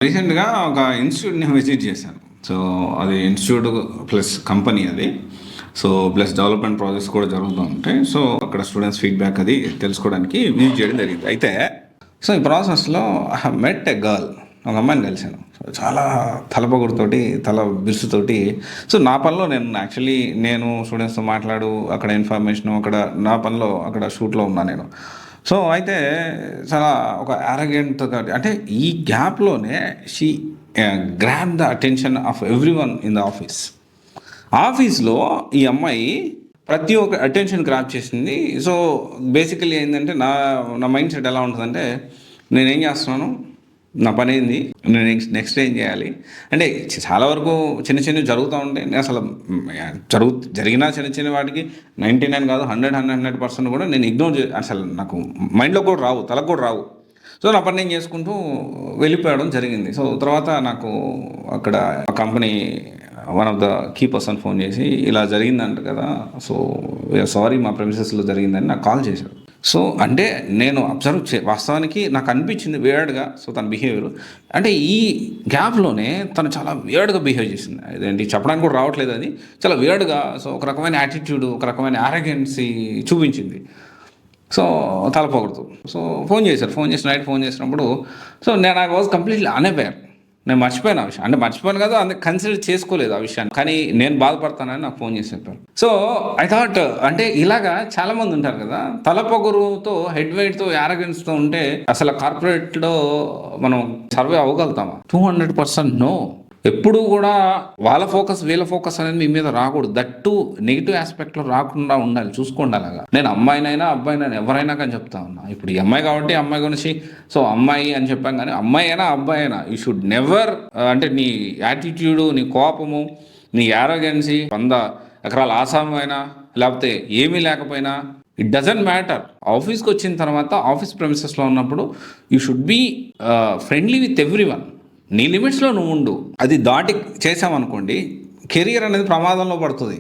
రీసెంట్‌గా ఒక ఇన్‌స్టిట్యూట్‌ని విజిట్ చేశాను. సో, అది ఇన్‌స్టిట్యూట్ ప్లస్ కంపెనీ అది. సో, ప్లస్ డెవలప్‌మెంట్ ప్రాజెక్ట్స్ కూడా జరుగుతూ ఉంటాయి. సో, అక్కడ స్టూడెంట్స్ ఫీడ్‌బ్యాక్ అది తెలుసుకోవడానికి విజిట్ చేయడం జరిగింది. అయితే సో, ఈ ప్రాసెస్‌లో I have met a girl. ఒక అమ్మాయిని కలిసాను. సో, చాలా తలపొగుడుతోటి, తల బిరుసుతోటి సో, నా పనిలో నేను స్టూడెంట్స్‌తో అక్కడ ఇన్ఫర్మేషను, నా పనిలో అక్కడ షూట్‌లో ఉన్నా నేను. సో, అయితే చాలా ఒక యారగెంట్‌గా అంటే ఈ గ్యాప్‌లోనే she grab the attention of everyone in the office. ఆఫీస్‌లో ఈ అమ్మాయి ప్రతి ఒక్క అటెన్షన్ గ్రాబ్ చేసింది. సో, బేసికల్లీ ఏందంటే నా మైండ్ సెట్ ఎలా ఉంటదంటే, నేనేం చేస్తున్నాను? నా పనేంది? నేను నెక్స్ట్ ఏం చేయాలి? అంటే చాలా వరకు చిన్న చిన్నవి జరుగుతా ఉంటాయి. నేనసలు జరిగిన చిన్న చిన్న వాటికి 99 కాదు 100% కూడా నేను ఇగ్నోర్ అసలు నాకు మైండ్‌లో కూడా రావు. తలకు కూడా రావు. సో, నా పని నేను చేసుకుంటూ వెళ్ళిపోవడం జరిగింది. సో, తర్వాత నాకు అక్కడ company one of the key person phone చేసి, ఇలా జరిగిందంట కదా! సో, వీఆర్ సారీ మా ప్రెమిసెస్‌లో జరిగిందని నాకు కాల్ చేశారు. సో, అంటే నేను వాస్తవానికి నాకు అనిపించింది వియర్డ్‌గా తన బిహేవియర్. అంటే ఈ గ్యాప్‌లోనే తను చాలా వియర్డ్‌గా బిహేవ్ చేసింది. అదేంటి చెప్పడానికి కూడా రావట్లేదు అది. చాలా వియర్డ్‌గా ఒక రకమైన యాటిట్యూడ్, ఒక రకమైన యారగెన్సీ చూపించింది. సో, తల పొగడుతూ. సో, ఫోన్ చేశారు. నైట్ ఫోన్ చేసినప్పుడు ఐ వాస్ కంప్లీట్‌లీ అన్‌అవేర్. నేను మర్చిపోయాను ఆ విషయం. అంటే మర్చిపోయాను కాదు, కన్సిడర్ చేసుకోలేదు ఆ విషయాన్ని. కానీ నేను బాధపడతానని నాకు ఫోన్ చేసి చెప్పారు. సో, ఐ థాట్ అంటే ఇలాగా చాలామంది ఉంటారు కదా! తలపొగరుతో, హెడ్ వెయిట్‌తో, యారగెన్స్‌తో ఉంటే అసలు కార్పొరేట్‌లో మనం సర్వే అవ్వగలుగుతామా? 200% నో. ఎప్పుడూ కూడా వీళ్ళ ఫోకస్ అనేది మీ మీద రాకూడదు. దట్ టూ నెగెటివ్ ఆస్పెక్ట్‌లో రాకుండా ఉండాలి. చూసుకోండి అలాగా. నేను అమ్మాయినైనా, అబ్బాయినైనా ఎవరైనా కానీ చెప్తా ఉన్నా. ఇప్పుడు ఈ అమ్మాయి కాబట్టి అమ్మాయి గురించి అమ్మాయి అని చెప్పాం కానీ అమ్మాయి అయినా, అబ్బాయి అయినా యూ షుడ్ నెవర్ అంటే నీ యాటిట్యూడు, నీ కోపము, నీ యారోగెన్సీ 100 ఎకరాల ఆసాము అయినా లేకపోతే ఏమీ లేకపోయినా ఇట్ డజంట్ మ్యాటర్. ఆఫీస్‌కి వచ్చిన తర్వాత ఆఫీస్ ప్రెమిసెస్‌లో ఉన్నప్పుడు you should be friendly with everyone. నీ లిమిట్స్‌లో నువ్వు ఉండు. అది దాటి చేసామనుకోండి కెరియర్ అనేది ప్రమాదంలో పడుతుంది.